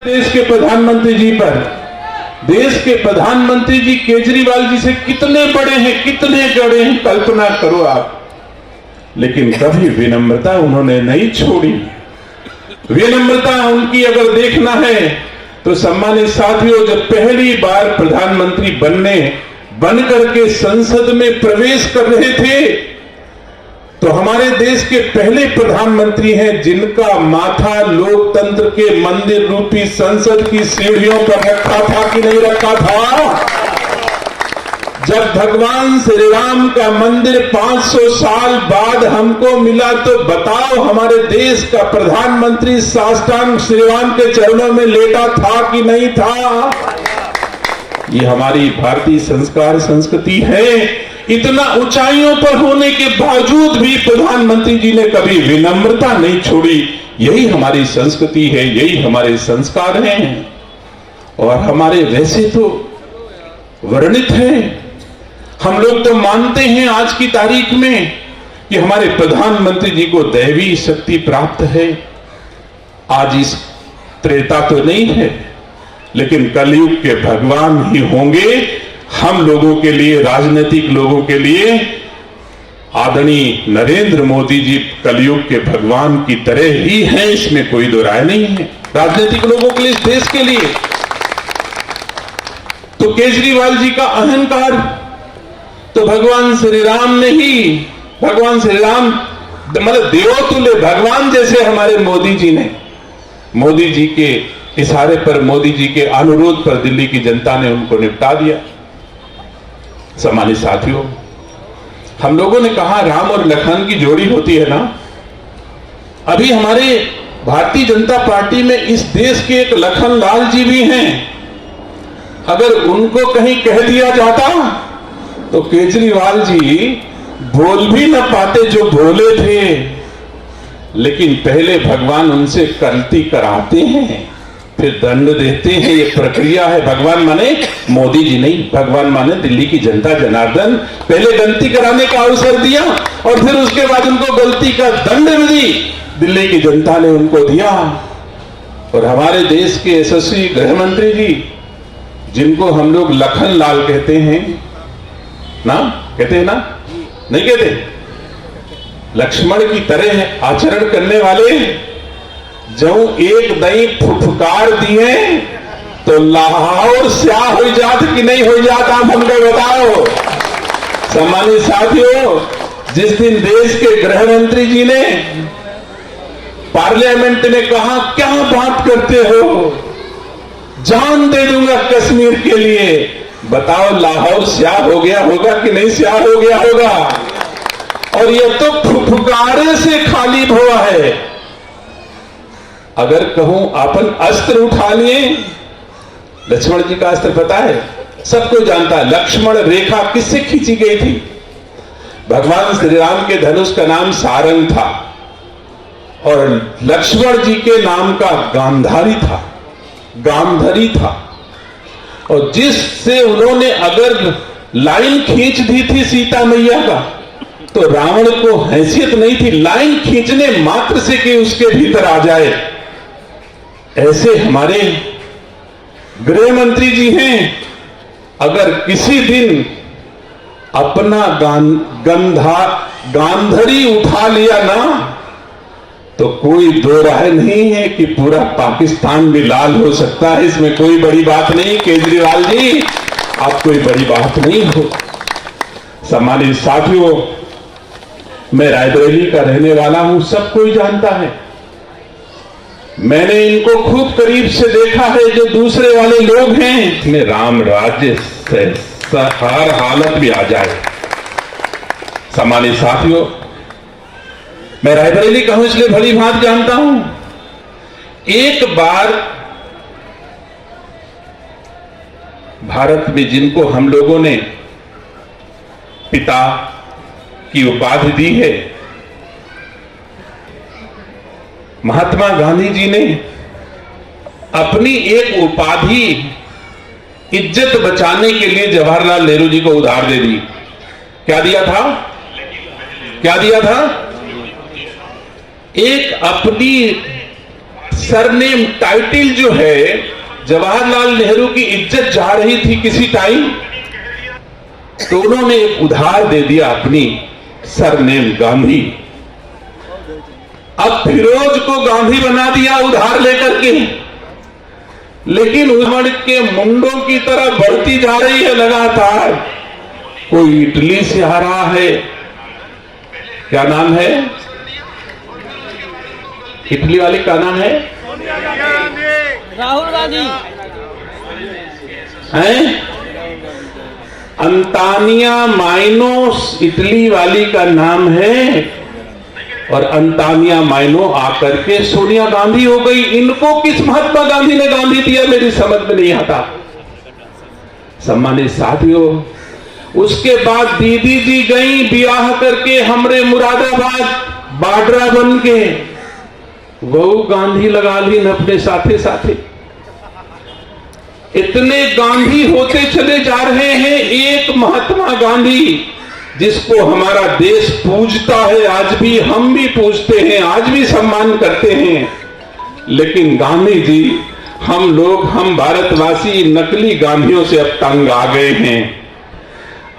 देश के प्रधानमंत्री जी पर, देश के प्रधानमंत्री जी केजरीवाल जी से कितने बड़े हैं, कितने बड़े हैं, कल्पना करो आप। लेकिन कभी विनम्रता उन्होंने नहीं छोड़ी। विनम्रता उनकी अगर देखना है तो सम्मानित साथियों, जब पहली बार प्रधानमंत्री बन करके संसद में प्रवेश कर रहे थे तो हमारे देश के पहले प्रधानमंत्री हैं जिनका माथा लोकतंत्र के मंदिर रूपी संसद की सीढ़ियों पर रखा था कि नहीं रखा था। जब भगवान श्री राम का मंदिर 500 साल बाद हमको मिला तो बताओ हमारे देश का प्रधानमंत्री साष्टांग श्री राम के चरणों में लेटा था कि नहीं था। ये हमारी भारतीय संस्कार संस्कृति है। इतना ऊंचाइयों पर होने के बावजूद भी प्रधानमंत्री जी ने कभी विनम्रता नहीं छोड़ी। यही हमारी संस्कृति है, यही हमारे संस्कार हैं और हमारे वैसे तो वर्णित है। हम लोग तो मानते हैं आज की तारीख में कि हमारे प्रधानमंत्री जी को दैवी शक्ति प्राप्त है। आज इस त्रेता तो नहीं है, लेकिन कलयुग के भगवान ही होंगे हम लोगों के लिए, राजनीतिक लोगों के लिए। आदरणीय नरेंद्र मोदी जी कलयुग के भगवान की तरह ही हैं, इसमें कोई दो राय नहीं है। राजनीतिक लोगों के लिए, इस देश के लिए तो केजरीवाल जी का अहंकार तो भगवान श्री राम ने ही, भगवान श्री राम मतलब देवतुल्य भगवान जैसे हमारे मोदी जी ने, मोदी जी के इशारे पर, मोदी जी के अनुरोध पर दिल्ली की जनता ने उनको निपटा दिया। सम्मानित साथियों, हम लोगों ने कहा राम और लखन की जोड़ी होती है ना। अभी हमारे भारतीय जनता पार्टी में इस देश के एक लखन लाल जी भी हैं। अगर उनको कहीं कह दिया जाता तो केजरीवाल जी बोल भी न पाते जो बोले थे। लेकिन पहले भगवान उनसे गलती कराते हैं, फिर दंड देते हैं। ये प्रक्रिया है। भगवान माने मोदी जी नहीं, भगवान माने दिल्ली की जनता जनार्दन। पहले गलती कराने का अवसर दिया और फिर उसके बाद उनको गलती का दंड भी दिल्ली की जनता ने उनको दिया। और हमारे देश के यशस्वी गृह मंत्री जी, जिनको हम लोग लखन लाल कहते हैं ना, कहते हैं ना, नहीं कहते, लक्ष्मण की तरह आचरण करने वाले, जब एक दई फुफकार दिए तो लाहौर स्याह हो जात कि नहीं हो जाता, आप हमको बताओ। सम्मानित साथियों, जिस दिन देश के गृह मंत्री जी ने पार्लियामेंट में कहा क्या बात करते हो, जान दे दूंगा कश्मीर के लिए, बताओ लाहौर स्याह हो गया होगा कि नहीं स्याह हो गया होगा। और यह तो फुफकारे से खाली हुआ है। अगर कहूं अपन अस्त्र उठा लिए, लक्ष्मण जी का अस्त्र पता है, सबको जानता है। लक्ष्मण रेखा किससे खींची गई थी? भगवान श्री राम के धनुष का नाम सारंग था और लक्ष्मण जी के नाम का गांधारी था, गांधारी था। और जिससे उन्होंने अगर लाइन खींच दी थी सीता मैया का, तो रावण को हैसियत नहीं थी लाइन खींचने मात्र से कि उसके भीतर आ जाए। ऐसे हमारे गृह मंत्री जी हैं। अगर किसी दिन अपना गांधारी उठा लिया ना, तो कोई दो राय नहीं है कि पूरा पाकिस्तान भी लाल हो सकता है। इसमें कोई बड़ी बात नहीं। केजरीवाल जी, आप कोई बड़ी बात नहीं हो। सम्मानित साथियों, मैं रायबरेली का रहने वाला हूं, सब कोई जानता है। मैंने इनको खूब करीब से देखा है। जो दूसरे वाले लोग हैं, इन्हें राम राज्य से हर हालत में आ जाए। सम्मानित साथियों, मैं रायबरेली का हूं इसलिए भली भांति जानता हूं। एक बार भारत में जिनको हम लोगों ने पिता की उपाधि दी है, महात्मा गांधी जी ने अपनी एक उपाधि इज्जत बचाने के लिए जवाहरलाल नेहरू जी को उधार दे दी। क्या दिया था? क्या दिया था? एक अपनी सरनेम टाइटल जो है, जवाहरलाल नेहरू की इज्जत जा रही थी किसी टाइम, तो उन्होंने एक उधार दे दिया अपनी सरनेम गांधी। अब फिरोज को गांधी बना दिया उधार लेकर के, लेकिन उमड़ के मुंडों की तरह बढ़ती जा रही है लगातार। कोई इटली से आ रहा है, क्या नाम है इटली वाले का नाम है? राहुल गांधी हैं? अंतानिया माइनो इटली वाली का नाम है, और अंतानिया माइनो आकर के सोनिया गांधी हो गई। इनको किस महात्मा गांधी ने गांधी दिया, मेरी समझ में नहीं आता। सम्मानित साथियों, उसके बाद दीदी जी गई ब्याह करके हमरे मुरादाबाद बाडरा बन के, वो गांधी लगा ली न अपने साथे साथे। इतने गांधी होते चले जा रहे हैं। एक महात्मा गांधी जिसको हमारा देश पूजता है, आज भी हम भी पूजते हैं, आज भी सम्मान करते हैं, लेकिन गांधी जी, हम भारतवासी नकली गांधियों से अब तंग आ गए हैं।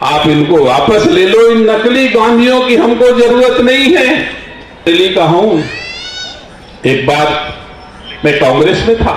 आप इनको वापस ले लो, इन नकली गांधियों की हमको जरूरत नहीं है। दिल्ली का हूं, एक बार मैं कांग्रेस में था।